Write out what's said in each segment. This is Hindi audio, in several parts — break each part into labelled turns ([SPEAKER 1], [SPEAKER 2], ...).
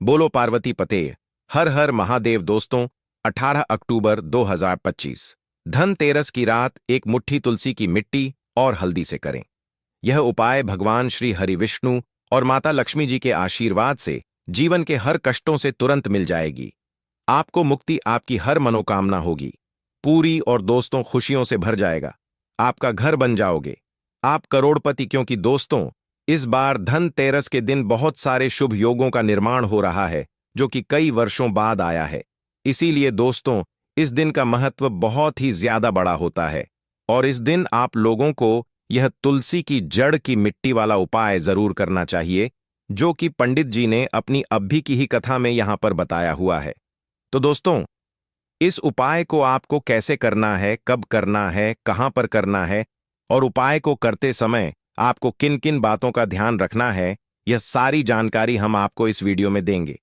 [SPEAKER 1] बोलो पार्वती पते। हर हर महादेव। दोस्तों, 18 अक्टूबर 2025 धनतेरस की रात एक मुट्ठी तुलसी की मिट्टी और हल्दी से करें। यह उपाय भगवान श्री हरि विष्णु और माता लक्ष्मी जी के आशीर्वाद से जीवन के हर कष्टों से तुरंत मिल जाएगी। आपको मुक्ति, आपकी हर मनोकामना होगी पूरी और दोस्तों खुशियों से भर जाएगा। आपका घर बन जाओगे, आप करोड़पति। क्योंकि दोस्तों, इस बार धनतेरस के दिन बहुत सारे शुभ योगों का निर्माण हो रहा है जो कि कई वर्षों बाद आया है। इसीलिए दोस्तों, इस दिन का महत्व बहुत ही ज्यादा बड़ा होता है और इस दिन आप लोगों को यह तुलसी की जड़ की मिट्टी वाला उपाय जरूर करना चाहिए जो कि पंडित जी ने अपनी अभी की ही कथा में यहां पर बताया हुआ है। तो दोस्तों, इस उपाय को आपको कैसे करना है, कब करना है, कहां पर करना है और उपाय को करते समय आपको किन किन बातों का ध्यान रखना है, यह सारी जानकारी हम आपको इस वीडियो में देंगे।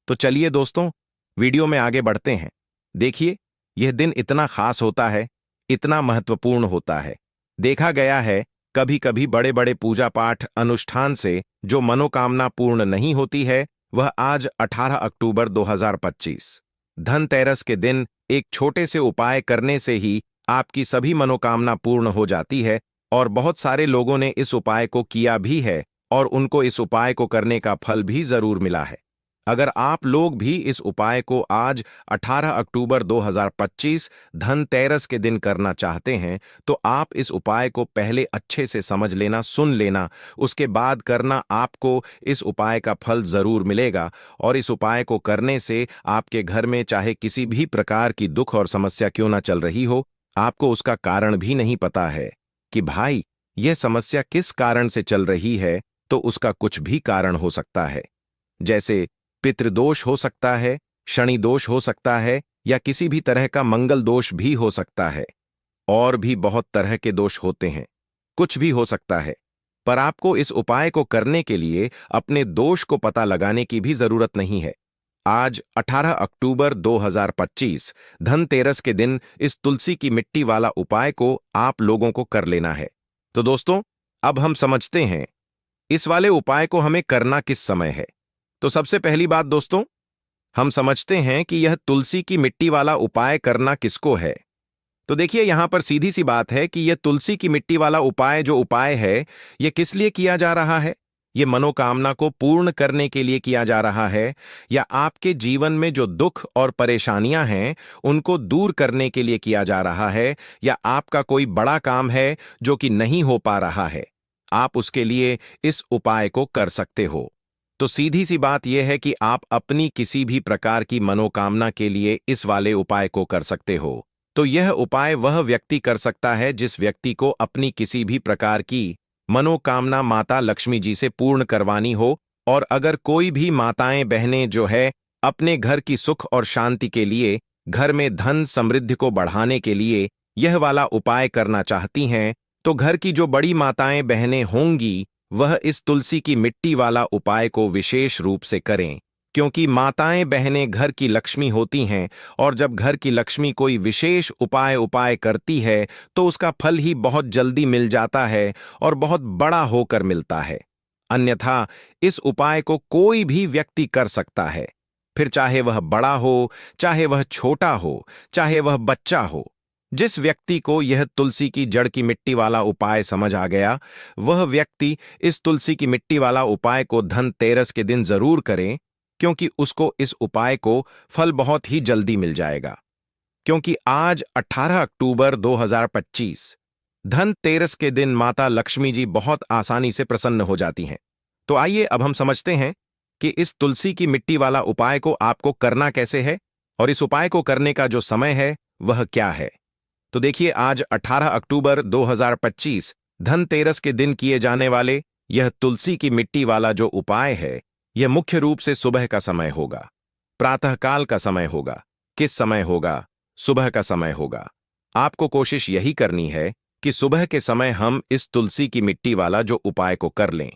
[SPEAKER 1] तो चलिए दोस्तों, वीडियो में आगे बढ़ते हैं। देखिए, यह दिन इतना खास होता है, इतना महत्वपूर्ण होता है। देखा गया है कभी कभी बड़े बड़े पूजा पाठ अनुष्ठान से जो मनोकामना पूर्ण नहीं होती है, वह आज 18 अक्टूबर 2025 धनतेरस के दिन एक छोटे से उपाय करने से ही आपकी सभी मनोकामना पूर्ण हो जाती है। और बहुत सारे लोगों ने इस उपाय को किया भी है और उनको इस उपाय को करने का फल भी जरूर मिला है। अगर आप लोग भी इस उपाय को आज 18 अक्टूबर 2025 धनतेरस के दिन करना चाहते हैं तो आप इस उपाय को पहले अच्छे से समझ लेना, सुन लेना, उसके बाद करना। आपको इस उपाय का फल जरूर मिलेगा और इस उपाय को करने से आपके घर में चाहे किसी भी प्रकार की दुख और समस्या क्यों ना चल रही हो, आपको उसका कारण भी नहीं पता है कि भाई यह समस्या किस कारण से चल रही है, तो उसका कुछ भी कारण हो सकता है। जैसे पितृदोष हो सकता है, शनि दोष हो सकता है या किसी भी तरह का मंगल दोष भी हो सकता है। और भी बहुत तरह के दोष होते हैं, कुछ भी हो सकता है। पर आपको इस उपाय को करने के लिए अपने दोष को पता लगाने की भी जरूरत नहीं है। आज 18 अक्टूबर 2025 धनतेरस के दिन इस तुलसी की मिट्टी वाला उपाय को आप लोगों को कर लेना है। तो दोस्तों, अब हम समझते हैं इस वाले उपाय को हमें करना किस समय है। तो सबसे पहली बात दोस्तों, हम समझते हैं कि यह तुलसी की मिट्टी वाला उपाय करना किसको है। तो देखिए, यहां पर सीधी सी बात है कि यह तुलसी की मिट्टी वाला उपाय जो उपाय है, यह किस लिए किया जा रहा है। ये मनोकामना को पूर्ण करने के लिए किया जा रहा है या आपके जीवन में जो दुख और परेशानियां हैं उनको दूर करने के लिए किया जा रहा है, या आपका कोई बड़ा काम है जो कि नहीं हो पा रहा है, आप उसके लिए इस उपाय को कर सकते हो। तो सीधी सी बात यह है कि आप अपनी किसी भी प्रकार की मनोकामना के लिए इस वाले उपाय को कर सकते हो। तो यह उपाय वह व्यक्ति कर सकता है जिस व्यक्ति को अपनी किसी भी प्रकार की मनोकामना माता लक्ष्मी जी से पूर्ण करवानी हो। और अगर कोई भी माताएं बहनें जो है अपने घर की सुख और शांति के लिए, घर में धन समृद्धि को बढ़ाने के लिए यह वाला उपाय करना चाहती हैं, तो घर की जो बड़ी माताएं बहनें होंगी वह इस तुलसी की मिट्टी वाला उपाय को विशेष रूप से करें। क्योंकि माताएं बहनें घर की लक्ष्मी होती हैं और जब घर की लक्ष्मी कोई विशेष उपाय करती है तो उसका फल ही बहुत जल्दी मिल जाता है और बहुत बड़ा होकर मिलता है। अन्यथा इस उपाय को कोई भी व्यक्ति कर सकता है, फिर चाहे वह बड़ा हो, चाहे वह छोटा हो, चाहे वह बच्चा हो। जिस व्यक्ति को यह तुलसी की जड़ की मिट्टी वाला उपाय समझ आ गया, वह व्यक्ति इस तुलसी की मिट्टी वाला उपाय को धनतेरस के दिन जरूर करें, क्योंकि उसको इस उपाय को फल बहुत ही जल्दी मिल जाएगा। क्योंकि आज 18 अक्टूबर 2025 धनतेरस के दिन माता लक्ष्मी जी बहुत आसानी से प्रसन्न हो जाती हैं। तो आइए अब हम समझते हैं कि इस तुलसी की मिट्टी वाला उपाय को आपको करना कैसे है और इस उपाय को करने का जो समय है वह क्या है। तो देखिए, आज 18 अक्टूबर 2025 धनतेरस के दिन किए जाने वाले यह तुलसी की मिट्टी वाला जो उपाय है, यह मुख्य रूप से सुबह का समय होगा, प्रातःकाल का समय होगा। किस समय होगा? सुबह का समय होगा। आपको कोशिश यही करनी है कि सुबह के समय हम इस तुलसी की मिट्टी वाला जो उपाय को कर लें।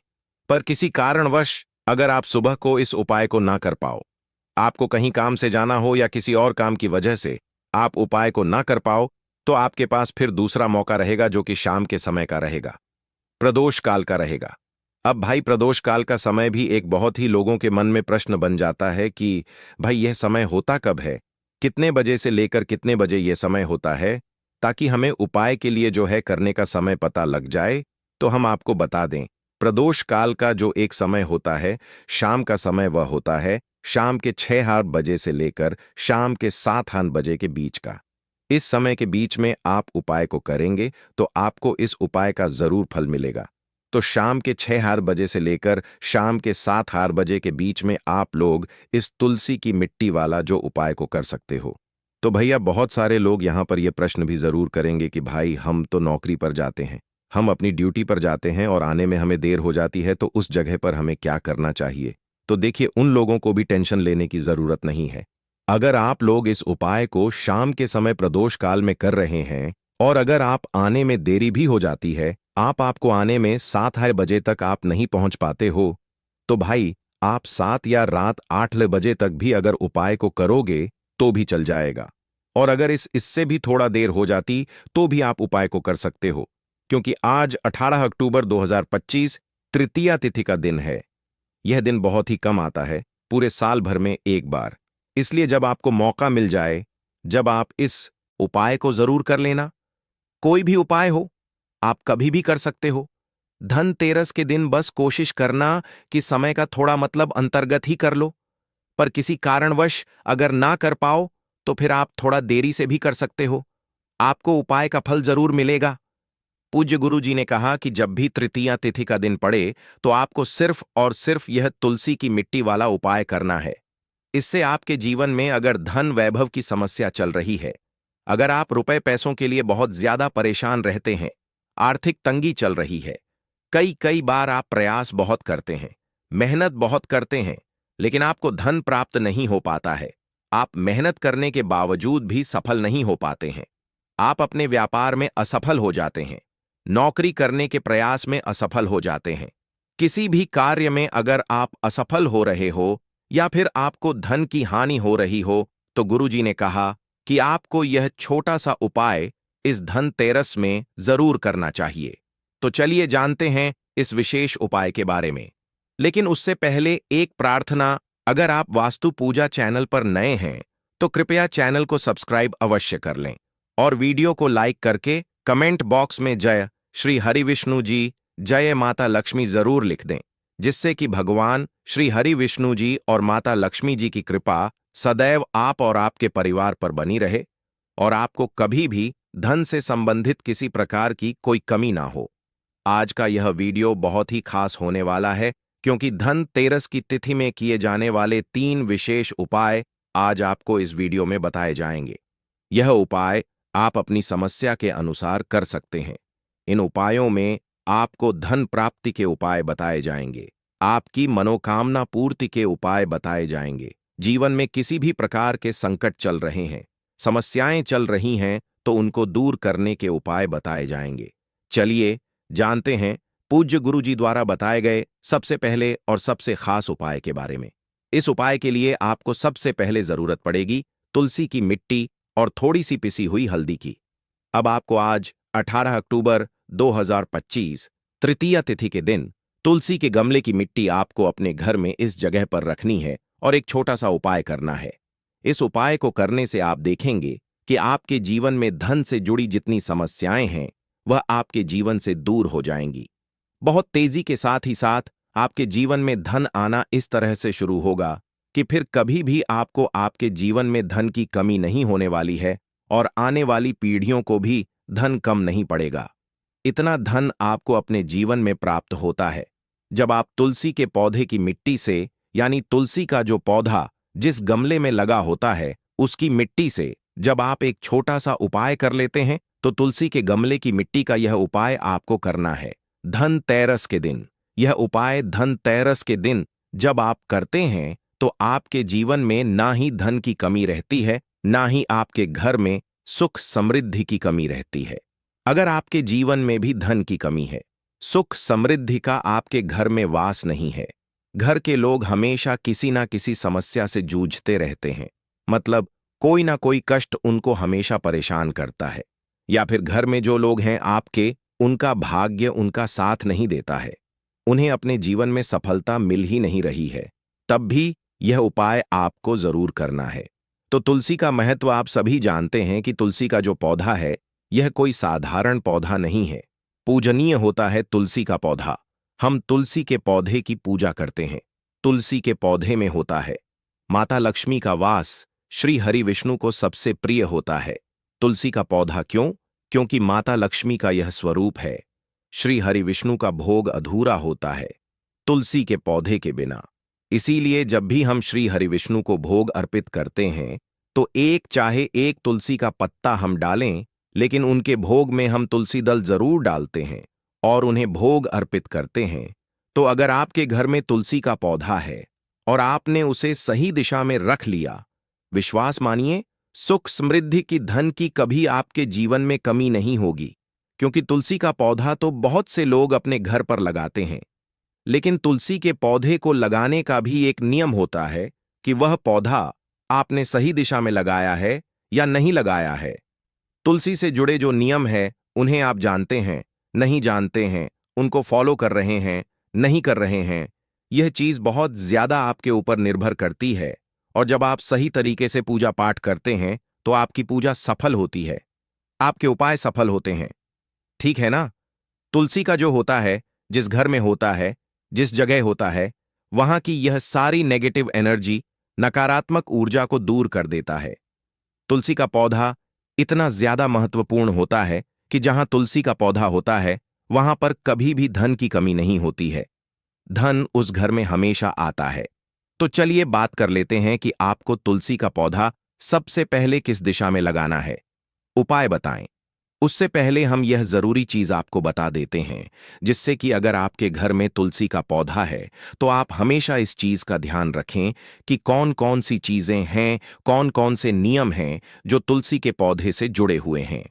[SPEAKER 1] पर किसी कारणवश अगर आप सुबह को इस उपाय को ना कर पाओ, आपको कहीं काम से जाना हो या किसी और काम की वजह से आप उपाय को ना कर पाओ, तो आपके पास फिर दूसरा मौका रहेगा जो कि शाम के समय का रहेगा, प्रदोष काल का रहेगा। अब भाई प्रदोष काल का समय भी एक बहुत ही लोगों के मन में प्रश्न बन जाता है कि भाई यह समय होता कब है, कितने बजे से लेकर कितने बजे यह समय होता है, ताकि हमें उपाय के लिए जो है करने का समय पता लग जाए। तो हम आपको बता दें, प्रदोष काल का जो एक समय होता है, शाम का समय वह होता है शाम के 6:08 बजे से लेकर शाम के 7:08 बजे के बीच का। इस समय के बीच में आप उपाय को करेंगे तो आपको इस उपाय का जरूर फल मिलेगा। तो शाम के 6:08 बजे से लेकर शाम के 7:08 बजे के बीच में आप लोग इस तुलसी की मिट्टी वाला जो उपाय को कर सकते हो। तो भैया बहुत सारे लोग यहाँ पर यह प्रश्न भी जरूर करेंगे कि भाई हम तो नौकरी पर जाते हैं, हम अपनी ड्यूटी पर जाते हैं और आने में हमें देर हो जाती है, तो उस जगह पर हमें क्या करना चाहिए। तो देखिए, उन लोगों को भी टेंशन लेने की जरूरत नहीं है। अगर आप लोग इस उपाय को शाम के समय प्रदोष काल में कर रहे हैं और अगर आप आने में देरी भी हो जाती है, आपको आने में 7:00 बजे तक आप नहीं पहुंच पाते हो, तो भाई आप 7 या रात 8 बजे तक भी अगर उपाय को करोगे तो भी चल जाएगा। और अगर इससे भी थोड़ा देर हो जाती तो भी आप उपाय को कर सकते हो, क्योंकि आज 18 अक्टूबर 2025 तृतीया तिथि का दिन है। यह दिन बहुत ही कम आता है, पूरे साल भर में एक बार। इसलिए जब आपको मौका मिल जाए, जब आप इस उपाय को जरूर कर लेना। कोई भी उपाय हो, आप कभी भी कर सकते हो। धनतेरस के दिन बस कोशिश करना कि समय का थोड़ा मतलब अंतर्गत ही कर लो, पर किसी कारणवश अगर ना कर पाओ तो फिर आप थोड़ा देरी से भी कर सकते हो। आपको उपाय का फल जरूर मिलेगा। पूज्य गुरु जी ने कहा कि जब भी तृतीया तिथि का दिन पड़े तो आपको सिर्फ और सिर्फ यह तुलसी की मिट्टी वाला उपाय करना है। इससे आपके जीवन में अगर धन वैभव की समस्या चल रही है, अगर आप रुपए पैसों के लिए बहुत ज्यादा परेशान रहते हैं, आर्थिक तंगी चल रही है, कई कई बार आप प्रयास बहुत करते हैं, मेहनत बहुत करते हैं, लेकिन आपको धन प्राप्त नहीं हो पाता है, आप मेहनत करने के बावजूद भी सफल नहीं हो पाते हैं, आप अपने व्यापार में असफल हो जाते हैं, नौकरी करने के प्रयास में असफल हो जाते हैं, किसी भी कार्य में अगर आप असफल हो रहे हो या फिर आपको धन की हानि हो रही हो, तो गुरुजी ने कहा कि आपको यह छोटा सा उपाय इस धनतेरस में जरूर करना चाहिए। तो चलिए जानते हैं इस विशेष उपाय के बारे में। लेकिन उससे पहले एक प्रार्थना, अगर आप वास्तु पूजा चैनल पर नए हैं तो कृपया चैनल को सब्सक्राइब अवश्य कर लें और वीडियो को लाइक करके कमेंट बॉक्स में जय श्री हरि विष्णु जी, जय माता लक्ष्मी जरूर लिख दें, जिससे कि भगवान श्री हरि विष्णु जी और माता लक्ष्मी जी की कृपा सदैव आप और आपके परिवार पर बनी रहे और आपको कभी भी धन से संबंधित किसी प्रकार की कोई कमी ना हो। आज का यह वीडियो बहुत ही खास होने वाला है, क्योंकि धनतेरस की तिथि में किए जाने वाले 3 विशेष उपाय आज आपको इस वीडियो में बताए जाएंगे। यह उपाय आप अपनी समस्या के अनुसार कर सकते हैं। इन उपायों में आपको धन प्राप्ति के उपाय बताए जाएंगे, आपकी मनोकामना पूर्ति के उपाय बताए जाएंगे। जीवन में किसी भी प्रकार के संकट चल रहे हैं, समस्याएं चल रही हैं, तो उनको दूर करने के उपाय बताए जाएंगे। चलिए जानते हैं पूज्य गुरु जी द्वारा बताए गए सबसे पहले और सबसे खास उपाय के बारे में। इस उपाय के लिए आपको सबसे पहले जरूरत पड़ेगी तुलसी की मिट्टी और थोड़ी सी पिसी हुई हल्दी की। अब आपको आज 18 अक्टूबर 2025 तृतीया तिथि के दिन तुलसी के गमले की मिट्टी आपको अपने घर में इस जगह पर रखनी है और एक छोटा सा उपाय करना है। इस उपाय को करने से आप देखेंगे कि आपके जीवन में धन से जुड़ी जितनी समस्याएं हैं वह आपके जीवन से दूर हो जाएंगी। बहुत तेजी के साथ ही साथ आपके जीवन में धन आना इस तरह से शुरू होगा कि फिर कभी भी आपको आपके जीवन में धन की कमी नहीं होने वाली है और आने वाली पीढ़ियों को भी धन कम नहीं पड़ेगा। इतना धन आपको अपने जीवन में प्राप्त होता है जब आप तुलसी के पौधे की मिट्टी से, यानी तुलसी का जो पौधा जिस गमले में लगा होता है उसकी मिट्टी से जब आप एक छोटा सा उपाय कर लेते हैं, तो तुलसी के गमले की मिट्टी का यह उपाय आपको करना है धनतेरस के दिन। यह उपाय धनतेरस के दिन जब आप करते हैं तो आपके जीवन में ना ही धन की कमी रहती है, ना ही आपके घर में सुख समृद्धि की कमी रहती है। अगर आपके जीवन में भी धन की कमी है, सुख समृद्धि का आपके घर में वास नहीं है, घर के लोग हमेशा किसी ना किसी समस्या से जूझते रहते हैं, मतलब कोई ना कोई कष्ट उनको हमेशा परेशान करता है, या फिर घर में जो लोग हैं आपके, उनका भाग्य उनका साथ नहीं देता है, उन्हें अपने जीवन में सफलता मिल ही नहीं रही है, तब भी यह उपाय आपको जरूर करना है। तो तुलसी का महत्व आप सभी जानते हैं कि तुलसी का जो पौधा है, यह कोई साधारण पौधा नहीं है। पूजनीय होता है तुलसी का पौधा। हम तुलसी के पौधे की पूजा करते हैं। तुलसी के पौधे में होता है माता लक्ष्मी का वास। श्री हरि विष्णु को सबसे प्रिय होता है तुलसी का पौधा। क्यों? क्योंकि माता लक्ष्मी का यह स्वरूप है। श्री हरि विष्णु का भोग अधूरा होता है तुलसी के पौधे के बिना। इसीलिए जब भी हम श्री हरि विष्णु को भोग अर्पित करते हैं तो चाहे एक तुलसी का पत्ता हम डालें, लेकिन उनके भोग में हम तुलसी दल जरूर डालते हैं और उन्हें भोग अर्पित करते हैं। तो अगर आपके घर में तुलसी का पौधा है और आपने उसे सही दिशा में रख लिया, विश्वास मानिए, सुख समृद्धि की धन की कभी आपके जीवन में कमी नहीं होगी। क्योंकि तुलसी का पौधा तो बहुत से लोग अपने घर पर लगाते हैं, लेकिन तुलसी के पौधे को लगाने का भी एक नियम होता है कि वह पौधा आपने सही दिशा में लगाया है या नहीं लगाया है। तुलसी से जुड़े जो नियम है उन्हें आप जानते हैं, नहीं जानते हैं, उनको फॉलो कर रहे हैं, नहीं कर रहे हैं, यह चीज बहुत ज्यादा आपके ऊपर निर्भर करती है। और जब आप सही तरीके से पूजा पाठ करते हैं तो आपकी पूजा सफल होती है, आपके उपाय सफल होते हैं। ठीक है ना? तुलसी का जो होता है, जिस घर में होता है, जिस जगह होता है, वहां की यह सारी नेगेटिव एनर्जी, नकारात्मक ऊर्जा को दूर कर देता है। तुलसी का पौधा इतना ज्यादा महत्वपूर्ण होता है कि जहां तुलसी का पौधा होता है वहां पर कभी भी धन की कमी नहीं होती है। धन उस घर में हमेशा आता है। तो चलिए बात कर लेते हैं कि आपको तुलसी का पौधा सबसे पहले किस दिशा में लगाना है। उपाय बताएं। उससे पहले हम यह जरूरी चीज आपको बता देते हैं, जिससे कि अगर आपके घर में तुलसी का पौधा है तो आप हमेशा इस चीज का ध्यान रखें कि कौन कौन सी चीजें हैं, कौन कौन से नियम हैं जो तुलसी के पौधे से जुड़े हुए हैं।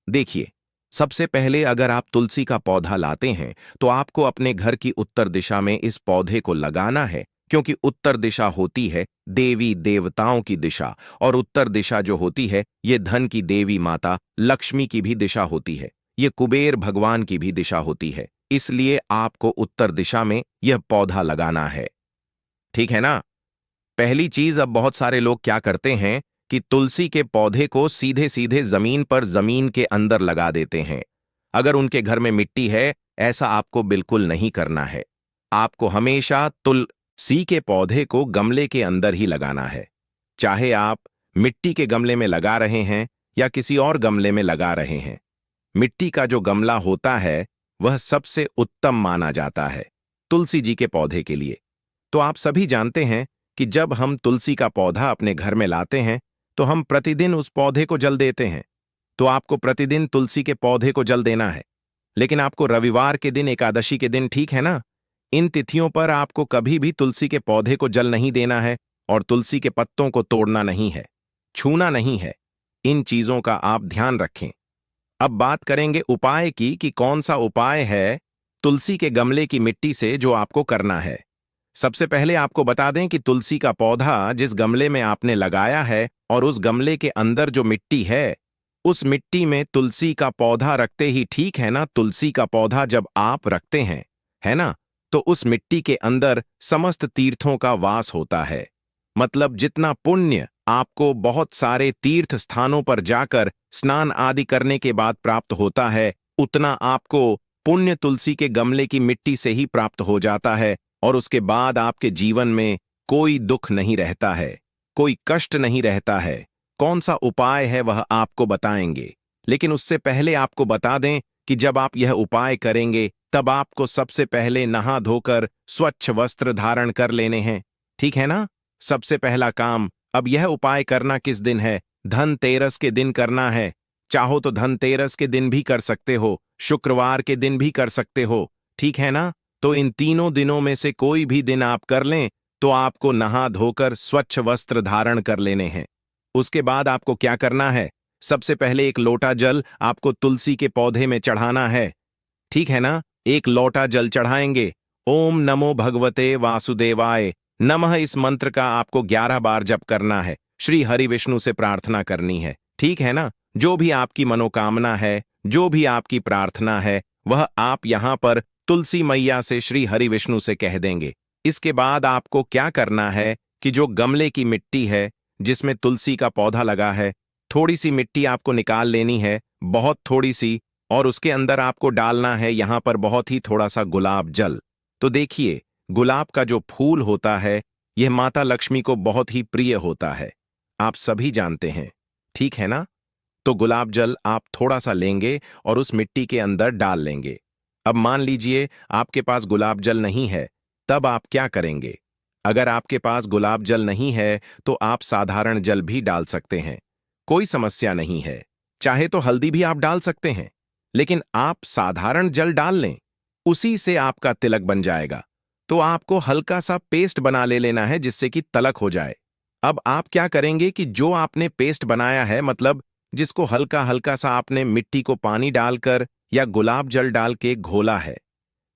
[SPEAKER 1] देखिए, सबसे पहले अगर आप तुलसी का पौधा लाते हैं तो आपको अपने घर की उत्तर दिशा में इस पौधे को लगाना है, क्योंकि उत्तर दिशा होती है देवी देवताओं की दिशा, और उत्तर दिशा जो होती है ये धन की देवी माता लक्ष्मी की भी दिशा होती है, ये कुबेर भगवान की भी दिशा होती है। इसलिए आपको उत्तर दिशा में यह पौधा लगाना है। ठीक है ना? पहली चीज, अब बहुत सारे लोग क्या करते हैं कि तुलसी के पौधे को सीधे सीधे जमीन पर, जमीन के अंदर लगा देते हैं। अगर उनके घर में मिट्टी है, ऐसा आपको बिल्कुल नहीं करना है। आपको हमेशा तुलसी के पौधे को गमले के अंदर ही लगाना है। चाहे आप मिट्टी के गमले में लगा रहे हैं या किसी और गमले में लगा रहे हैं, मिट्टी का जो गमला होता है वह सबसे उत्तम माना जाता है तुलसी जी के पौधे के लिए। तो आप सभी जानते हैं कि जब हम तुलसी का पौधा अपने घर में लाते हैं तो हम प्रतिदिन उस पौधे को जल देते हैं। तो आपको प्रतिदिन तुलसी के पौधे को जल देना है, लेकिन आपको रविवार के दिन, एकादशी के दिन, ठीक है ना, इन तिथियों पर आपको कभी भी तुलसी के पौधे को जल नहीं देना है और तुलसी के पत्तों को तोड़ना नहीं है, छूना नहीं है। इन चीजों का आप ध्यान रखें। अब बात करेंगे उपाय की कि कौन सा उपाय है तुलसी के गमले की मिट्टी से जो आपको करना है। सबसे पहले आपको बता दें कि तुलसी का पौधा जिस गमले में आपने लगाया है और उस गमले के अंदर जो मिट्टी है, उस मिट्टी में तुलसी का पौधा रखते ही, ठीक है ना, तुलसी का पौधा जब आप रखते हैं, है ना, तो उस मिट्टी के अंदर समस्त तीर्थों का वास होता है। मतलब जितना पुण्य आपको बहुत सारे तीर्थ स्थानों पर जाकर स्नान आदि करने के बाद प्राप्त होता है, उतना आपको पुण्य तुलसी के गमले की मिट्टी से ही प्राप्त हो जाता है। और उसके बाद आपके जीवन में कोई दुख नहीं रहता है, कोई कष्ट नहीं रहता है। कौन सा उपाय है वह आपको बताएंगे, लेकिन उससे पहले आपको बता दें कि जब आप यह उपाय करेंगे तब आपको सबसे पहले नहा धोकर स्वच्छ वस्त्र धारण कर लेने हैं। ठीक है ना? सबसे पहला काम। अब यह उपाय करना किस दिन है? धनतेरस के दिन करना है। चाहो तो धनतेरस के दिन भी कर सकते हो, शुक्रवार के दिन भी कर सकते हो। ठीक है ना? तो इन तीनों दिनों में से कोई भी दिन आप कर लें तो आपको नहा धोकर स्वच्छ वस्त्र धारण कर लेने हैं। उसके बाद आपको क्या करना है? सबसे पहले एक लोटा जल आपको तुलसी के पौधे में चढ़ाना है। ठीक है ना? एक लोटा जल चढ़ाएंगे। ओम नमो भगवते वासुदेवाय नमः, इस मंत्र का आपको 11 बार जप करना है। श्री हरि विष्णु से प्रार्थना करनी है। ठीक है ना? जो भी आपकी मनोकामना है, जो भी आपकी प्रार्थना है, वह आप यहां पर तुलसी मैया से श्री हरि विष्णु से कह देंगे। इसके बाद आपको क्या करना है कि जो गमले की मिट्टी है जिसमें तुलसी का पौधा लगा है, थोड़ी सी मिट्टी आपको निकाल लेनी है, बहुत थोड़ी सी, और उसके अंदर आपको डालना है यहां पर बहुत ही थोड़ा सा गुलाब जल। तो देखिए, गुलाब का जो फूल होता है यह माता लक्ष्मी को बहुत ही प्रिय होता है, आप सभी जानते हैं, ठीक है ना? तो गुलाब जल आप थोड़ा सा लेंगे और उस मिट्टी के अंदर डाल लेंगे। अब मान लीजिए आपके पास गुलाब जल नहीं है, तब आप क्या करेंगे? अगर आपके पास गुलाब जल नहीं है तो आप साधारण जल भी डाल सकते हैं, कोई समस्या नहीं है। चाहे तो हल्दी भी आप डाल सकते हैं, लेकिन आप साधारण जल डाल लें, उसी से आपका तिलक बन जाएगा। तो आपको हल्का सा पेस्ट बना ले लेना है जिससे कि तलक हो जाए। अब आप क्या करेंगे कि जो आपने पेस्ट बनाया है, मतलब जिसको हल्का हल्का सा आपने मिट्टी को पानी डालकर या गुलाब जल डाल के घोला है,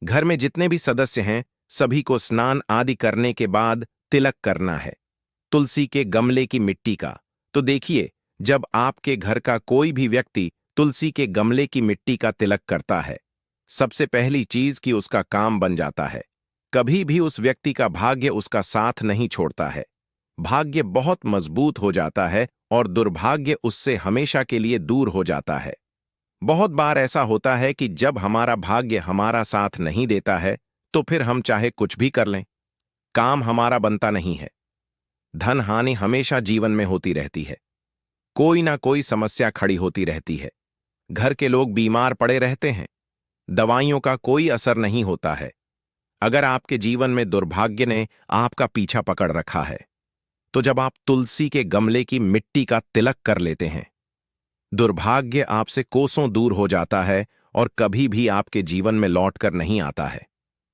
[SPEAKER 1] घर में जितने भी सदस्य हैं सभी को स्नान आदि करने के बाद तिलक करना है तुलसी के गमले की मिट्टी का। तो देखिए, जब आपके घर का कोई भी व्यक्ति तुलसी के गमले की मिट्टी का तिलक करता है, सबसे पहली चीज कि उसका काम बन जाता है। कभी भी उस व्यक्ति का भाग्य उसका साथ नहीं छोड़ता है, भाग्य बहुत मजबूत हो जाता है और दुर्भाग्य उससे हमेशा के लिए दूर हो जाता है। बहुत बार ऐसा होता है कि जब हमारा भाग्य हमारा साथ नहीं देता है तो फिर हम चाहे कुछ भी कर लें, काम हमारा बनता नहीं है, धन हानि हमेशा जीवन में होती रहती है, कोई ना कोई समस्या खड़ी होती रहती है, घर के लोग बीमार पड़े रहते हैं, दवाइयों का कोई असर नहीं होता है। अगर आपके जीवन में दुर्भाग्य ने आपका पीछा पकड़ रखा है, तो जब आप तुलसी के गमले की मिट्टी का तिलक कर लेते हैं, दुर्भाग्य आपसे कोसों दूर हो जाता है और कभी भी आपके जीवन में लौटकर नहीं आता है।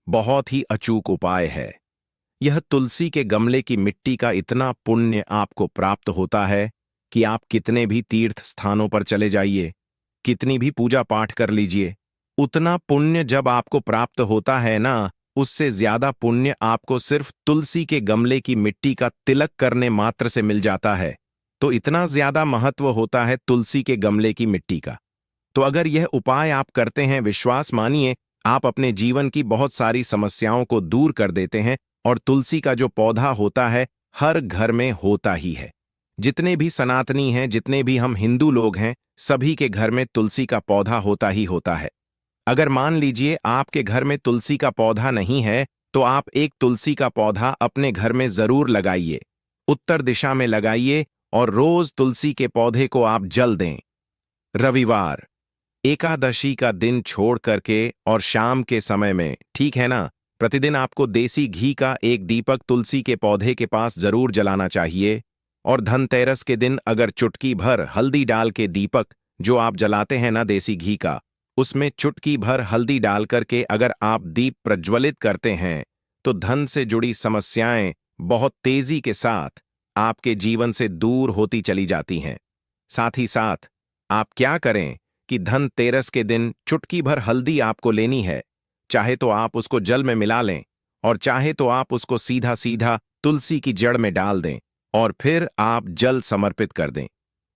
[SPEAKER 1] बहुत ही अचूक उपाय है यह। तुलसी के गमले की मिट्टी का इतना पुण्य आपको प्राप्त होता है कि आप कितने भी तीर्थ स्थानों पर चले जाइए, कितनी भी पूजा पाठ कर लीजिए, उतना पुण्य जब आपको प्राप्त होता है ना, उससे ज्यादा पुण्य आपको सिर्फ तुलसी के गमले की मिट्टी का तिलक करने मात्र से मिल जाता है। तो इतना ज्यादा महत्व होता है तुलसी के गमले की मिट्टी का। तो अगर यह उपाय आप करते हैं, विश्वास मानिए आप अपने जीवन की बहुत सारी समस्याओं को दूर कर देते हैं। और तुलसी का जो पौधा होता है हर घर में होता ही है। जितने भी सनातनी हैं, जितने भी हम हिंदू लोग हैं, सभी के घर में तुलसी का पौधा होता ही होता है। अगर मान लीजिए आपके घर में तुलसी का पौधा नहीं है तो आप एक तुलसी का पौधा अपने घर में जरूर लगाइए, उत्तर दिशा में लगाइए और रोज तुलसी के पौधे को आप जल दें। रविवार, एकादशी का दिन छोड़ करके और शाम के समय में, ठीक है ना, प्रतिदिन आपको देसी घी का एक दीपक तुलसी के पौधे के पास जरूर जलाना चाहिए। और धनतेरस के दिन अगर चुटकी भर हल्दी डाल के दीपक जो आप जलाते हैं ना देसी घी का, उसमें चुटकी भर हल्दी डाल करके अगर आप दीप प्रज्वलित करते हैं तो धन से जुड़ी समस्याएं बहुत तेजी के साथ आपके जीवन से दूर होती चली जाती हैं। साथ ही साथ आप क्या करें कि धनतेरस के दिन चुटकी भर हल्दी आपको लेनी है, चाहे तो आप उसको जल में मिला लें और चाहे तो आप उसको सीधा सीधा तुलसी की जड़ में डाल दें और फिर आप जल समर्पित कर दें।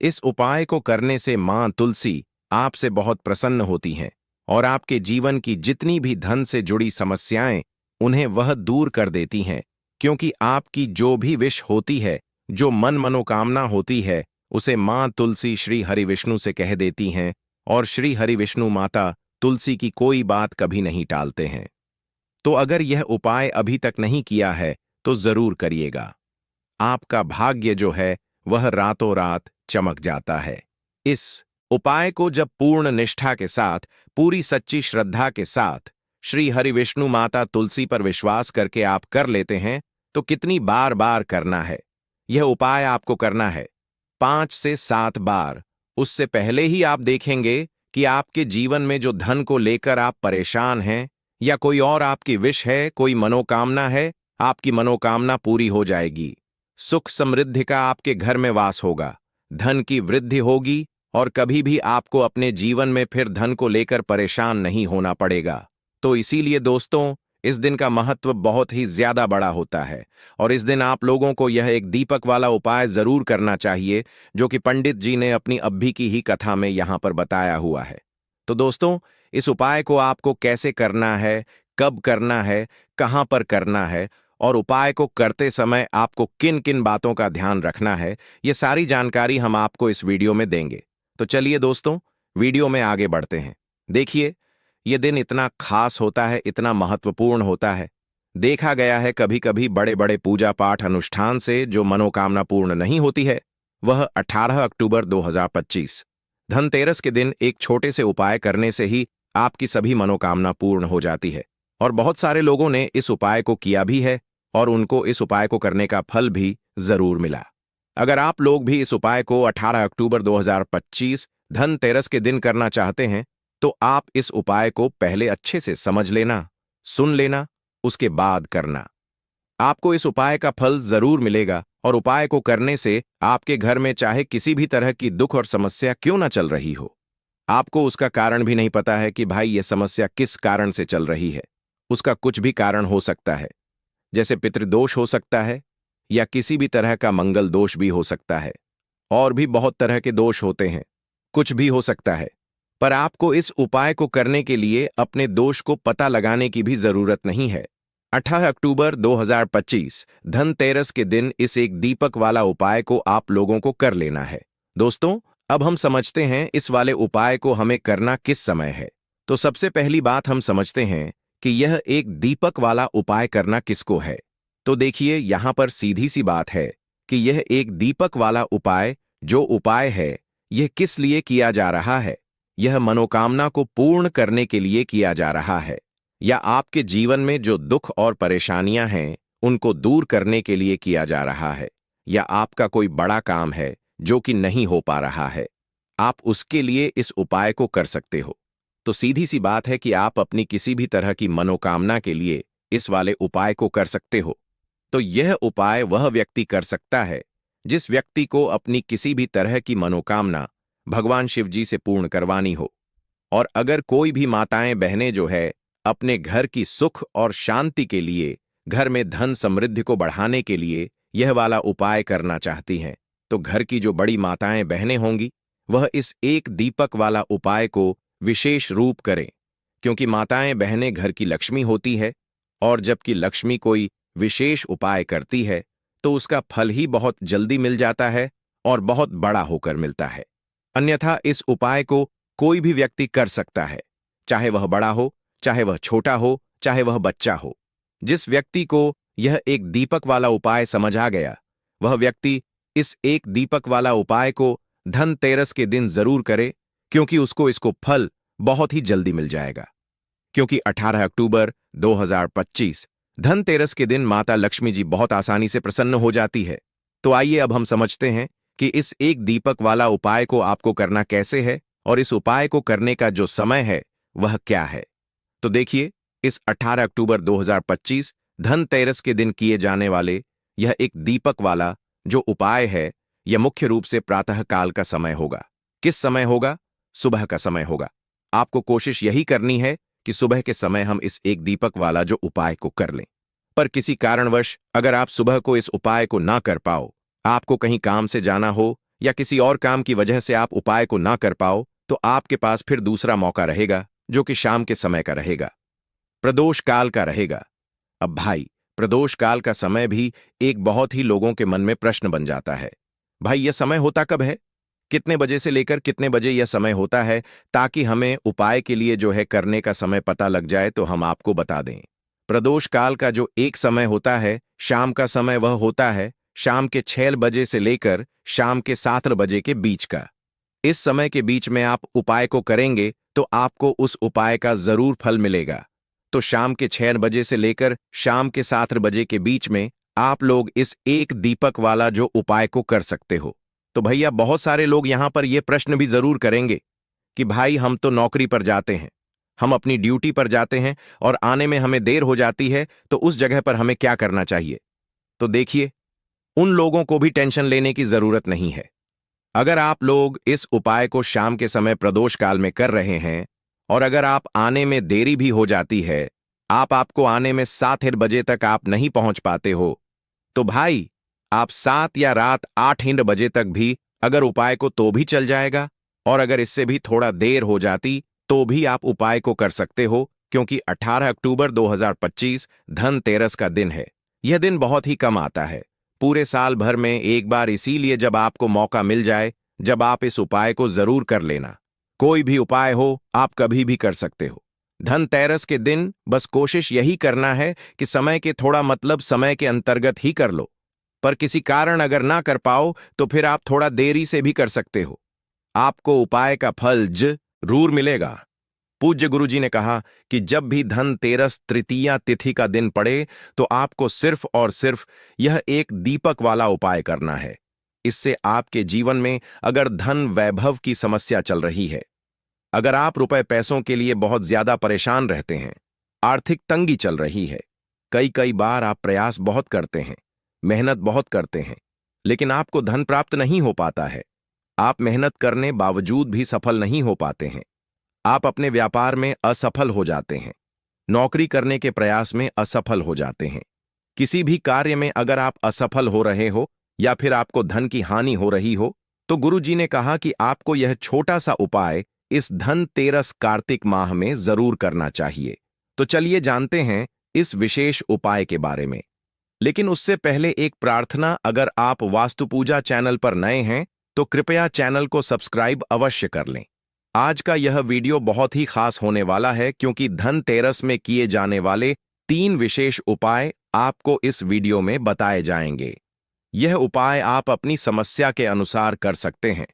[SPEAKER 1] इस उपाय को करने से मां तुलसी आपसे बहुत प्रसन्न होती हैं और आपके जीवन की जितनी भी धन से जुड़ी समस्याएं उन्हें वह दूर कर देती हैं, क्योंकि आपकी जो भी विश होती है, जो मन मनोकामना होती है, उसे मां तुलसी श्री हरि विष्णु से कह देती हैं और श्री हरि विष्णु माता तुलसी की कोई बात कभी नहीं टालते हैं। तो अगर यह उपाय अभी तक नहीं किया है तो जरूर करिएगा, आपका भाग्य जो है वह रातों रात चमक जाता है। इस उपाय को जब पूर्ण निष्ठा के साथ, पूरी सच्ची श्रद्धा के साथ श्री हरि विष्णु माता तुलसी पर विश्वास करके आप कर लेते हैं तो कितनी बार बार करना है यह उपाय आपको करना है? 5 से 7 बार। उससे पहले ही आप देखेंगे कि आपके जीवन में जो धन को लेकर आप परेशान हैं या कोई और आपकी विश है, कोई मनोकामना है, आपकी मनोकामना पूरी हो जाएगी। सुख समृद्धि का आपके घर में वास होगा, धन की वृद्धि होगी और कभी भी आपको अपने जीवन में फिर धन को लेकर परेशान नहीं होना पड़ेगा। तो इसीलिए दोस्तों, इस दिन का महत्व बहुत ही ज्यादा बड़ा होता है और इस दिन आप लोगों को यह एक दीपक वाला उपाय जरूर करना चाहिए जो कि पंडित जी ने अपनी अभी की ही कथा में यहां पर बताया हुआ है। तो दोस्तों, इस उपाय को आपको कैसे करना है, कब करना है, कहाँ पर करना है और उपाय को करते समय आपको किन किन बातों का ध्यान रखना है, ये सारी जानकारी हम आपको इस वीडियो में देंगे। तो चलिए दोस्तों, वीडियो में आगे बढ़ते हैं। देखिए, ये दिन इतना खास होता है, इतना महत्वपूर्ण होता है। देखा गया है कभी कभी बड़े बड़े पूजा पाठ अनुष्ठान से जो मनोकामना पूर्ण नहीं होती है, वह 18 अक्टूबर 2025 धनतेरस के दिन एक छोटे से उपाय करने से ही आपकी सभी मनोकामना पूर्ण हो जाती है। और बहुत सारे लोगों ने इस उपाय को किया भी है और उनको इस उपाय को करने का फल भी जरूर मिला। अगर आप लोग भी इस उपाय को 18 अक्टूबर 2025 धनतेरस के दिन करना चाहते हैं, तो आप इस उपाय को पहले अच्छे से समझ लेना, सुन लेना, उसके बाद करना। आपको इस उपाय का फल जरूर मिलेगा और उपाय को करने से आपके घर में चाहे किसी भी तरह की दुख और समस्या क्यों ना चल रही हो, आपको उसका कारण भी नहीं पता है कि भाई यह समस्या किस कारण से चल रही है। उसका कुछ भी कारण हो सकता है, जैसे पितृदोष हो सकता है या किसी भी तरह का मंगल दोष भी हो सकता है, और भी बहुत तरह के दोष होते हैं, कुछ भी हो सकता है। पर आपको इस उपाय को करने के लिए अपने दोष को पता लगाने की भी जरूरत नहीं है। 18 अक्टूबर 2025 धनतेरस के दिन इस एक दीपक वाला उपाय को आप लोगों को कर लेना है। दोस्तों, अब हम समझते हैं इस वाले उपाय को हमें करना किस समय है। तो सबसे पहली बात हम समझते हैं कि यह एक दीपक वाला उपाय करना किसको है। तो देखिए, यहां पर सीधी सी बात है कि यह एक दीपक वाला उपाय जो उपाय है, यह किस लिए किया जा रहा है। यह मनोकामना को पूर्ण करने के लिए किया जा रहा है, या आपके जीवन में जो दुख और परेशानियां हैं उनको दूर करने के लिए किया जा रहा है, या आपका कोई बड़ा काम है जो कि नहीं हो पा रहा है, आप उसके लिए इस उपाय को कर सकते हो। तो सीधी सी बात है कि आप अपनी किसी भी तरह की मनोकामना के लिए इस वाले उपाय को कर सकते हो। तो यह उपाय वह व्यक्ति कर सकता है जिस व्यक्ति को अपनी किसी भी तरह की मनोकामना भगवान शिव जी से पूर्ण करवानी हो। और अगर कोई भी माताएं बहनें जो है अपने घर की सुख और शांति के लिए, घर में धन समृद्धि को बढ़ाने के लिए यह वाला उपाय करना चाहती हैं, तो घर की जो बड़ी माताएं बहनें होंगी वह इस एक दीपक वाला उपाय को विशेष रूप करें, क्योंकि माताएं बहनें घर की लक्ष्मी होती है, और जबकि लक्ष्मी कोई विशेष उपाय करती है तो उसका फल ही बहुत जल्दी मिल जाता है और बहुत बड़ा होकर मिलता है। अन्यथा इस उपाय को कोई भी व्यक्ति कर सकता है, चाहे वह बड़ा हो, चाहे वह छोटा हो, चाहे वह बच्चा हो। जिस व्यक्ति को यह एक दीपक वाला उपाय समझ आ गया, वह व्यक्ति इस एक दीपक वाला उपाय को धनतेरस के दिन जरूर करे, क्योंकि उसको इसको फल बहुत ही जल्दी मिल जाएगा। क्योंकि 18 अक्टूबर 2025 धनतेरस के दिन माता लक्ष्मी जी बहुत आसानी से प्रसन्न हो जाती है। तो आइए अब हम समझते हैं कि इस एक दीपक वाला उपाय को आपको करना कैसे है और इस उपाय को करने का जो समय है वह क्या है। तो देखिए, इस 18 अक्टूबर 2025 धनतेरस के दिन किए जाने वाले यह एक दीपक वाला जो उपाय है, यह मुख्य रूप से प्रातः काल का समय होगा। किस समय होगा? सुबह का समय होगा। आपको कोशिश यही करनी है कि सुबह के समय हम इस एक दीपक वाला जो उपाय को कर लें। पर किसी कारणवश अगर आप सुबह को इस उपाय को ना कर पाओ, आपको कहीं काम से जाना हो या किसी और काम की वजह से आप उपाय को ना कर पाओ, तो आपके पास फिर दूसरा मौका रहेगा जो कि शाम के समय का रहेगा, प्रदोष काल का रहेगा। अब भाई, प्रदोष काल का समय भी एक बहुत ही लोगों के मन में प्रश्न बन जाता है। भाई, यह समय होता कब है? कितने बजे से लेकर कितने बजे यह समय होता है, ताकि हमें उपाय के लिए जो है करने का समय पता लग जाए तो हम आपको बता दें। प्रदोष काल का जो एक समय होता है, शाम का समय, वह होता है शाम के 6 बजे से लेकर शाम के 7 बजे के बीच का। इस समय के बीच में आप उपाय को करेंगे तो आपको उस उपाय का जरूर फल मिलेगा। तो शाम के 6 बजे से लेकर शाम के 7 बजे के बीच में आप लोग इस एक दीपक वाला जो उपाय को कर सकते हो। तो भैया, बहुत सारे लोग यहां पर यह प्रश्न भी जरूर करेंगे कि भाई, हम तो नौकरी पर जाते हैं, हम अपनी ड्यूटी पर जाते हैं और आने में हमें देर हो जाती है, तो उस जगह पर हमें क्या करना चाहिए? तो देखिए, उन लोगों को भी टेंशन लेने की जरूरत नहीं है। अगर आप लोग इस उपाय को शाम के समय प्रदोष काल में कर रहे हैं और अगर आप आने में देरी भी हो जाती है, आपको आने में 7 बजे तक आप नहीं पहुंच पाते हो, तो भाई, आप 7 या रात 8 बजे तक भी अगर उपाय को तो भी चल जाएगा। और अगर इससे भी थोड़ा देर हो जाती तो भी आप उपाय को कर सकते हो, क्योंकि 18 अक्टूबर 2025 धनतेरस का दिन है। यह दिन बहुत ही कम आता है, पूरे साल भर में एक बार, इसीलिए जब आपको मौका मिल जाए, जब आप इस उपाय को जरूर कर लेना। कोई भी उपाय हो, आप कभी भी कर सकते हो। धनतेरस के दिन बस कोशिश यही करना है कि समय के थोड़ा मतलब समय के अंतर्गत ही कर लो। पर किसी कारण अगर ना कर पाओ तो फिर आप थोड़ा देरी से भी कर सकते हो। आपको उपाय का फल जरूर मिलेगा। पूज्य गुरुजी ने कहा कि जब भी धनतेरस तृतीया तिथि का दिन पड़े तो आपको सिर्फ और सिर्फ यह एक दीपक वाला उपाय करना है। इससे आपके जीवन में अगर धन वैभव की समस्या चल रही है, अगर आप रुपए पैसों के लिए बहुत ज्यादा परेशान रहते हैं, आर्थिक तंगी चल रही है, कई कई बार आप प्रयास बहुत करते हैं, मेहनत बहुत करते हैं, लेकिन आपको धन प्राप्त नहीं हो पाता है, आप मेहनत करने बावजूद भी सफल नहीं हो पाते हैं, आप अपने व्यापार में असफल हो जाते हैं, नौकरी करने के प्रयास में असफल हो जाते हैं, किसी भी कार्य में अगर आप असफल हो रहे हो या फिर आपको धन की हानि हो रही हो, तो गुरुजी ने कहा कि आपको यह छोटा सा उपाय इस धनतेरस कार्तिक माह में जरूर करना चाहिए। तो चलिए जानते हैं इस विशेष उपाय के बारे में। लेकिन उससे पहले एक प्रार्थना, अगर आप वास्तु पूजा चैनल पर नए हैं तो कृपया चैनल को सब्सक्राइब अवश्य कर लें। आज का यह वीडियो बहुत ही खास होने वाला है, क्योंकि धनतेरस में किए जाने वाले 3 विशेष उपाय आपको इस वीडियो में बताए जाएंगे। यह उपाय आप अपनी समस्या के अनुसार कर सकते हैं।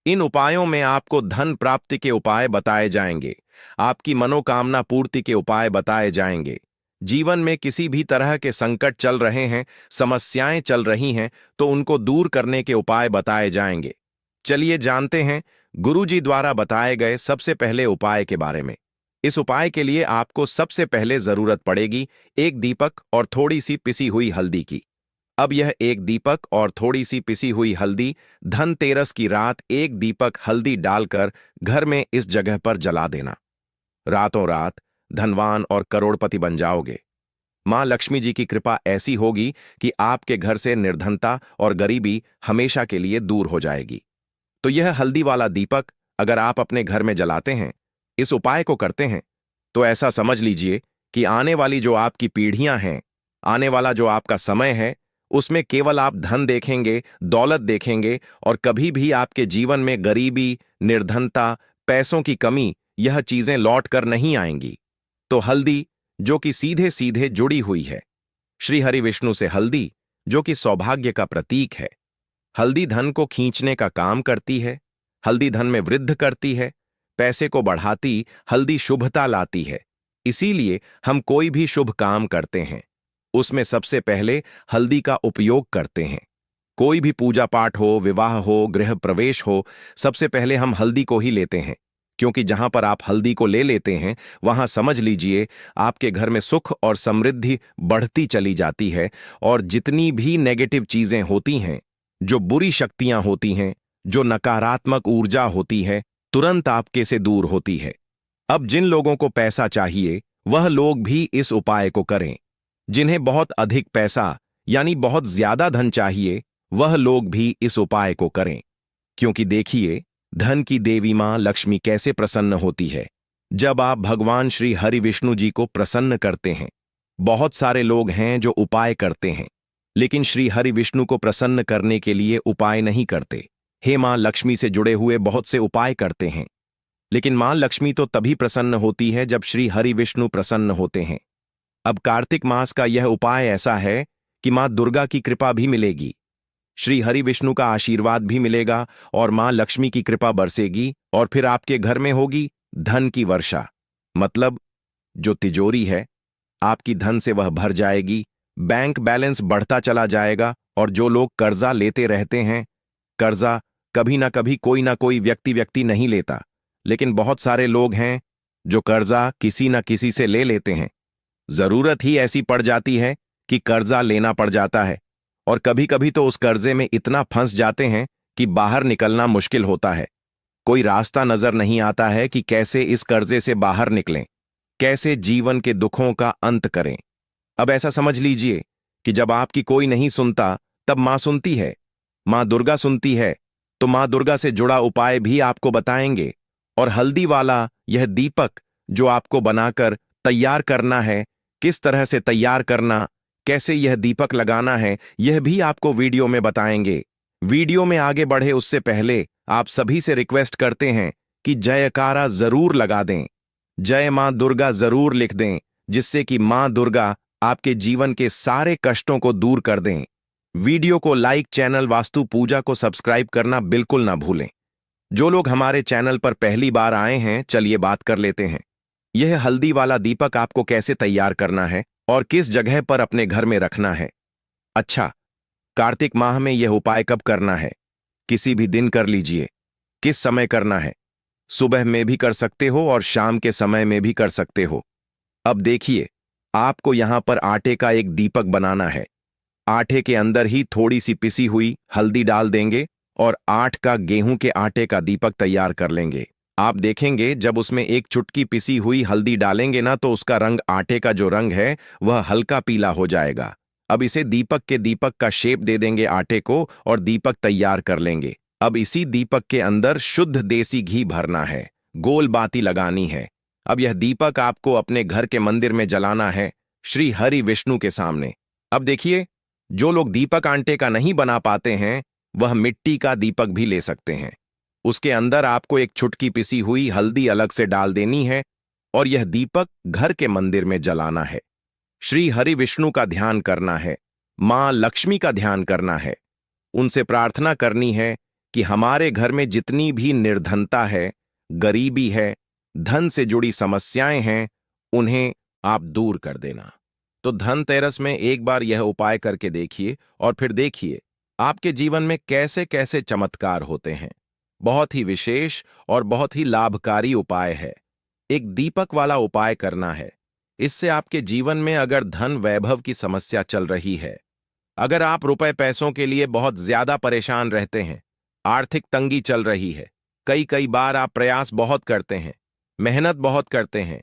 [SPEAKER 1] इन उपायों में आपको धन प्राप्ति के उपाय बताए जाएंगे, आपकी मनोकामना पूर्ति के उपाय बताए जाएंगे। जीवन में किसी भी तरह के संकट चल रहे हैं, समस्याएं चल रही हैं, तो उनको दूर करने के उपाय बताए जाएंगे। चलिए जानते हैं गुरुजी द्वारा बताए गए सबसे पहले उपाय के बारे में। इस उपाय के लिए आपको सबसे पहले जरूरत पड़ेगी एक दीपक और थोड़ी सी पिसी हुई हल्दी की। अब यह एक दीपक और थोड़ी सी पिसी हुई हल्दी धनतेरस की रात एक दीपक हल्दी डालकर घर में इस जगह पर जला देना। रातों रात धनवान और करोड़पति बन जाओगे। मां लक्ष्मी जी की कृपा ऐसी होगी कि आपके घर से निर्धनता और गरीबी हमेशा के लिए दूर हो जाएगी। तो यह हल्दी वाला दीपक अगर आप अपने घर में जलाते हैं, इस उपाय को करते हैं, तो ऐसा समझ लीजिए कि आने वाली जो आपकी पीढ़ियां हैं, आने वाला जो आपका समय है, उसमें केवल आप धन देखेंगे, दौलत देखेंगे, और कभी भी आपके जीवन में गरीबी, निर्धनता, पैसों की कमी, यह चीजें लौट कर नहीं आएंगी। तो हल्दी जो कि सीधे सीधे जुड़ी हुई है श्री हरि विष्णु से, हल्दी जो कि सौभाग्य का प्रतीक है, हल्दी धन को खींचने का काम करती है, हल्दी धन में वृद्धि करती है, पैसे को बढ़ाती, हल्दी शुभता लाती है। इसीलिए हम कोई भी शुभ काम करते हैं उसमें सबसे पहले हल्दी का उपयोग करते हैं। कोई भी पूजा पाठ हो, विवाह हो, गृह प्रवेश हो, सबसे पहले हम हल्दी को ही लेते हैं, क्योंकि जहां पर आप हल्दी को ले लेते हैं वहां समझ लीजिए आपके घर में सुख और समृद्धि बढ़ती चली जाती है, और जितनी भी नेगेटिव चीजें होती हैं, जो बुरी शक्तियां होती हैं, जो नकारात्मक ऊर्जा होती है, तुरंत आपके से दूर होती है। अब जिन लोगों को पैसा चाहिए वह लोग भी इस उपाय को करें। जिन्हें बहुत अधिक पैसा यानी बहुत ज्यादा धन चाहिए वह लोग भी इस उपाय को करें, क्योंकि देखिए धन की देवी मां लक्ष्मी कैसे प्रसन्न होती है जब आप भगवान श्री हरि विष्णु जी को प्रसन्न करते हैं। बहुत सारे लोग हैं जो उपाय करते हैं लेकिन श्री हरि विष्णु को प्रसन्न करने के लिए उपाय नहीं करते। हे मां लक्ष्मी से जुड़े हुए बहुत से उपाय करते हैं, लेकिन मां लक्ष्मी तो तभी प्रसन्न होती है जब श्री हरि विष्णु प्रसन्न होते हैं। अब कार्तिक मास का यह उपाय ऐसा है कि मां दुर्गा की कृपा भी मिलेगी, श्री हरि विष्णु का आशीर्वाद भी मिलेगा, और मां लक्ष्मी की कृपा बरसेगी, और फिर आपके घर में होगी धन की वर्षा। मतलब जो तिजोरी है आपकी धन से वह भर जाएगी, बैंक बैलेंस बढ़ता चला जाएगा। और जो लोग कर्जा लेते रहते हैं, कर्जा कभी ना कोई व्यक्ति नहीं लेता, लेकिन बहुत सारे लोग हैं जो कर्जा किसी न किसी से ले लेते हैं। जरूरत ही ऐसी पड़ जाती है कि कर्जा लेना पड़ जाता है, और कभी कभी तो उस कर्जे में इतना फंस जाते हैं कि बाहर निकलना मुश्किल होता है। कोई रास्ता नजर नहीं आता है कि कैसे इस कर्जे से बाहर निकलें, कैसे जीवन के दुखों का अंत करें। अब ऐसा समझ लीजिए कि जब आपकी कोई नहीं सुनता तब मां सुनती है, मां दुर्गा सुनती है, तो मां दुर्गा से जुड़ा उपाय भी आपको बताएंगे, और हल्दी वाला यह दीपक जो आपको बनाकर तैयार करना है, किस तरह से तैयार करना, कैसे यह दीपक लगाना है, यह भी आपको वीडियो में बताएंगे। वीडियो में आगे बढ़े उससे पहले आप सभी से रिक्वेस्ट करते हैं कि जयकारा जरूर लगा दें, जय मां दुर्गा जरूर लिख दें, जिससे कि मां दुर्गा आपके जीवन के सारे कष्टों को दूर कर दें। वीडियो को लाइक, चैनल वास्तु पूजा को सब्सक्राइब करना बिल्कुल ना भूलें। जो लोग हमारे चैनल पर पहली बार आए हैं, चलिए बात कर लेते हैं। यह हल्दी वाला दीपक आपको कैसे तैयार करना है और किस जगह पर अपने घर में रखना है। अच्छा, कार्तिक माह में यह उपाय कब करना है? किसी भी दिन कर लीजिए। किस समय करना है? सुबह में भी कर सकते हो और शाम के समय में भी कर सकते हो। अब देखिए, आपको यहां पर आटे का एक दीपक बनाना है। आटे के अंदर ही थोड़ी सी पिसी हुई हल्दी डाल देंगे और 8 का गेहूं के आटे का दीपक तैयार कर लेंगे। आप देखेंगे जब उसमें एक चुटकी पिसी हुई हल्दी डालेंगे ना, तो उसका रंग, आटे का जो रंग है वह हल्का पीला हो जाएगा। अब इसे दीपक का शेप दे देंगे आटे को और दीपक तैयार कर लेंगे। अब इसी दीपक के अंदर शुद्ध देसी घी भरना है, गोल बाती लगानी है। अब यह दीपक आपको अपने घर के मंदिर में जलाना है, श्री हरि विष्णु के सामने। अब देखिए, जो लोग दीपक आटे का नहीं बना पाते हैं, वह मिट्टी का दीपक भी ले सकते हैं। उसके अंदर आपको एक चुटकी पिसी हुई हल्दी अलग से डाल देनी है और यह दीपक घर के मंदिर में जलाना है। श्री हरि विष्णु का ध्यान करना है, मां लक्ष्मी का ध्यान करना है। उनसे प्रार्थना करनी है कि हमारे घर में जितनी भी निर्धनता है, गरीबी है, धन से जुड़ी समस्याएं हैं, उन्हें आप दूर कर देना। तो धनतेरस में एक बार यह उपाय करके देखिए और फिर देखिए आपके जीवन में कैसे कैसे चमत्कार होते हैं। बहुत ही विशेष और बहुत ही लाभकारी उपाय है। एक दीपक वाला उपाय करना है। इससे आपके जीवन में अगर धन वैभव की समस्या चल रही है, अगर आप रुपए पैसों के लिए बहुत ज्यादा परेशान रहते हैं, आर्थिक तंगी चल रही है, कई कई बार आप प्रयास बहुत करते हैं, मेहनत बहुत करते हैं,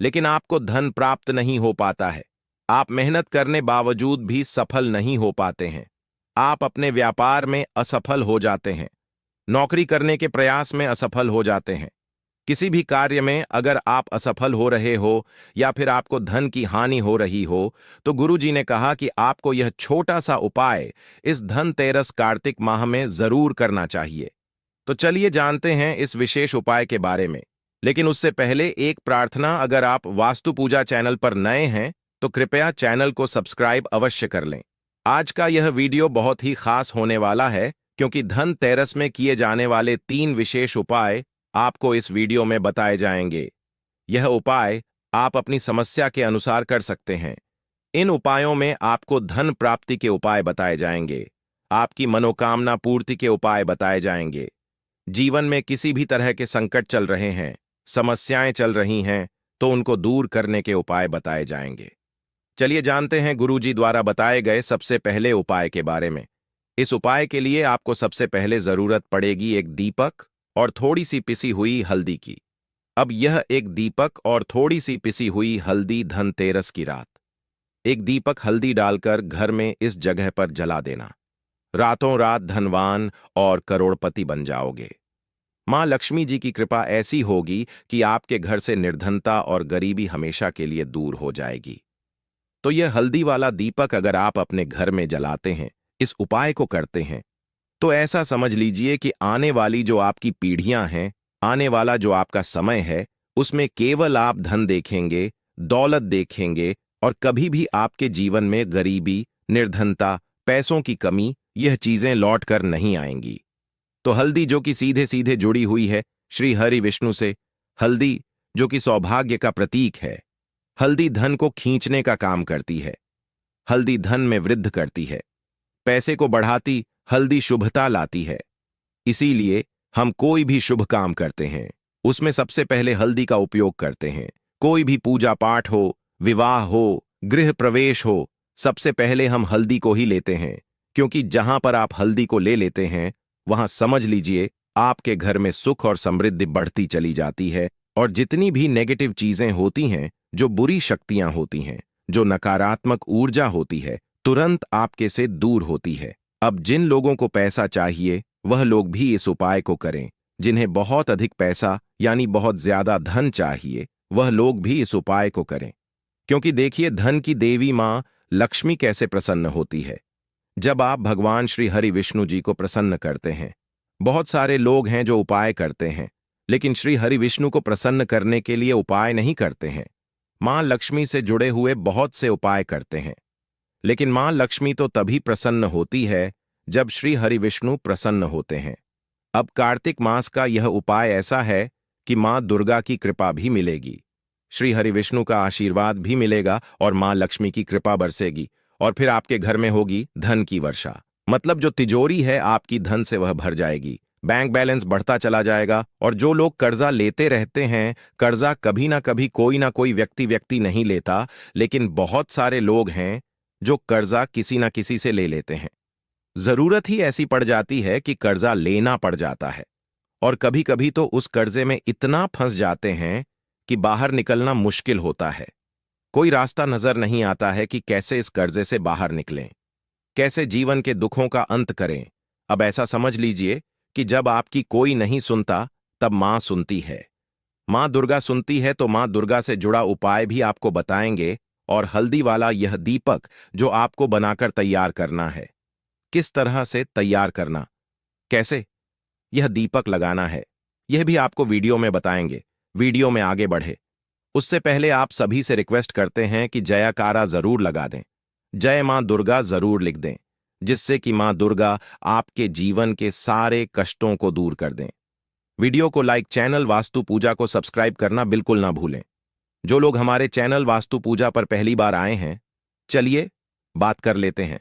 [SPEAKER 1] लेकिन आपको धन प्राप्त नहीं हो पाता है, आप मेहनत करने बावजूद भी सफल नहीं हो पाते हैं, आप अपने व्यापार में असफल हो जाते हैं, नौकरी करने के प्रयास में असफल हो जाते हैं, किसी भी कार्य में अगर आप असफल हो रहे हो या फिर आपको धन की हानि हो रही हो, तो गुरुजी ने कहा कि आपको यह छोटा सा उपाय इस धनतेरस कार्तिक माह में जरूर करना चाहिए। तो चलिए जानते हैं इस विशेष उपाय के बारे में। लेकिन उससे पहले एक प्रार्थना, अगर आप वास्तु पूजा चैनल पर नए हैं तो कृपया चैनल को सब्सक्राइब अवश्य कर लें। आज का यह वीडियो बहुत ही खास होने वाला है, क्योंकि धनतेरस में किए जाने वाले 3 विशेष उपाय आपको इस वीडियो में बताए जाएंगे। यह उपाय आप अपनी समस्या के अनुसार कर सकते हैं। इन उपायों में आपको धन प्राप्ति के उपाय बताए जाएंगे, आपकी मनोकामना पूर्ति के उपाय बताए जाएंगे। जीवन में किसी भी तरह के संकट चल रहे हैं, समस्याएं चल रही हैं, तो उनको दूर करने के उपाय बताए जाएंगे। चलिए जानते हैं गुरुजी द्वारा बताए गए सबसे पहले उपाय के बारे में। इस उपाय के लिए आपको सबसे पहले जरूरत पड़ेगी एक दीपक और थोड़ी सी पिसी हुई हल्दी की। अब यह एक दीपक और थोड़ी सी पिसी हुई हल्दी धनतेरस की रात, एक दीपक हल्दी डालकर घर में इस जगह पर जला देना। रातों रात धनवान और करोड़पति बन जाओगे। मां लक्ष्मी जी की कृपा ऐसी होगी कि आपके घर से निर्धनता और गरीबी हमेशा के लिए दूर हो जाएगी। तो यह हल्दी वाला दीपक अगर आप अपने घर में जलाते हैं, इस उपाय को करते हैं, तो ऐसा समझ लीजिए कि आने वाली जो आपकी पीढ़ियां हैं, आने वाला जो आपका समय है, उसमें केवल आप धन देखेंगे, दौलत देखेंगे और कभी भी आपके जीवन में गरीबी, निर्धनता, पैसों की कमी, यह चीजें लौट कर नहीं आएंगी। तो हल्दी जो कि सीधे सीधे जुड़ी हुई है श्री हरि विष्णु से, हल्दी जो कि सौभाग्य का प्रतीक है, हल्दी धन को खींचने का काम करती है, हल्दी धन में वृद्धि करती है, पैसे को बढ़ाती, हल्दी शुभता लाती है। इसीलिए हम कोई भी शुभ काम करते हैं, उसमें सबसे पहले हल्दी का उपयोग करते हैं। कोई भी पूजा पाठ हो, विवाह हो, गृह प्रवेश हो, सबसे पहले हम हल्दी को ही लेते हैं, क्योंकि जहां पर आप हल्दी को ले लेते हैं, वहां समझ लीजिए आपके घर में सुख और समृद्धि बढ़ती चली जाती है और जितनी भी नेगेटिव चीजें होती हैं, जो बुरी शक्तियां होती हैं, जो नकारात्मक ऊर्जा होती है, तुरंत आपके से दूर होती है। अब जिन लोगों को पैसा चाहिए, वह लोग भी इस उपाय को करें। जिन्हें बहुत अधिक पैसा यानी बहुत ज्यादा धन चाहिए, वह लोग भी इस उपाय को करें। क्योंकि देखिए, धन की देवी मां लक्ष्मी कैसे प्रसन्न होती है जब आप भगवान श्री हरि विष्णु जी को प्रसन्न करते हैं। बहुत सारे लोग हैं जो उपाय करते हैं, लेकिन श्री हरि विष्णु को प्रसन्न करने के लिए उपाय नहीं करते हैं। मां लक्ष्मी से जुड़े हुए बहुत से उपाय करते हैं, लेकिन मां लक्ष्मी तो तभी प्रसन्न होती है जब श्री हरि विष्णु प्रसन्न होते हैं। अब कार्तिक मास का यह उपाय ऐसा है कि मां दुर्गा की कृपा भी मिलेगी, श्री हरि विष्णु का आशीर्वाद भी मिलेगा और मां लक्ष्मी की कृपा बरसेगी, और फिर आपके घर में होगी धन की वर्षा। मतलब जो तिजोरी है आपकी धन से वह भर जाएगी, बैंक बैलेंस बढ़ता चला जाएगा। और जो लोग कर्जा लेते रहते हैं, कर्जा कभी ना कोई व्यक्ति नहीं लेता, लेकिन बहुत सारे लोग हैं जो कर्जा किसी ना किसी से ले लेते हैं। जरूरत ही ऐसी पड़ जाती है कि कर्जा लेना पड़ जाता है, और कभी कभी तो उस कर्जे में इतना फंस जाते हैं कि बाहर निकलना मुश्किल होता है। कोई रास्ता नजर नहीं आता है कि कैसे इस कर्जे से बाहर निकलें, कैसे जीवन के दुखों का अंत करें। अब ऐसा समझ लीजिए कि जब आपकी कोई नहीं सुनता, तब मां सुनती है। मां दुर्गा सुनती है, तो मां दुर्गा से जुड़ा उपाय भी आपको बताएंगे। और हल्दी वाला यह दीपक जो आपको बनाकर तैयार करना है, किस तरह से तैयार करना, कैसे यह दीपक लगाना है, यह भी आपको वीडियो में बताएंगे। वीडियो में आगे बढ़े उससे पहले आप सभी से रिक्वेस्ट करते हैं कि जयकारा जरूर लगा दें, जय मां दुर्गा जरूर लिख दें, जिससे कि मां दुर्गा आपके जीवन के सारे कष्टों को दूर कर दें। वीडियो को लाइक, चैनल वास्तु पूजा को सब्सक्राइब करना बिल्कुल ना भूलें। जो लोग हमारे चैनल वास्तु पूजा पर पहली बार आए हैं, चलिए बात कर लेते हैं।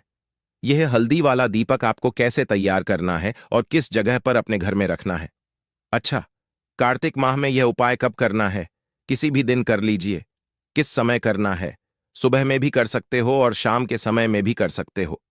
[SPEAKER 1] यह हल्दी वाला दीपक आपको कैसे तैयार करना है और किस जगह पर अपने घर में रखना है। अच्छा, कार्तिक माह में यह उपाय कब करना है? किसी भी दिन कर लीजिए। किस समय करना है? सुबह में भी कर सकते हो और शाम के समय में भी कर सकते हो।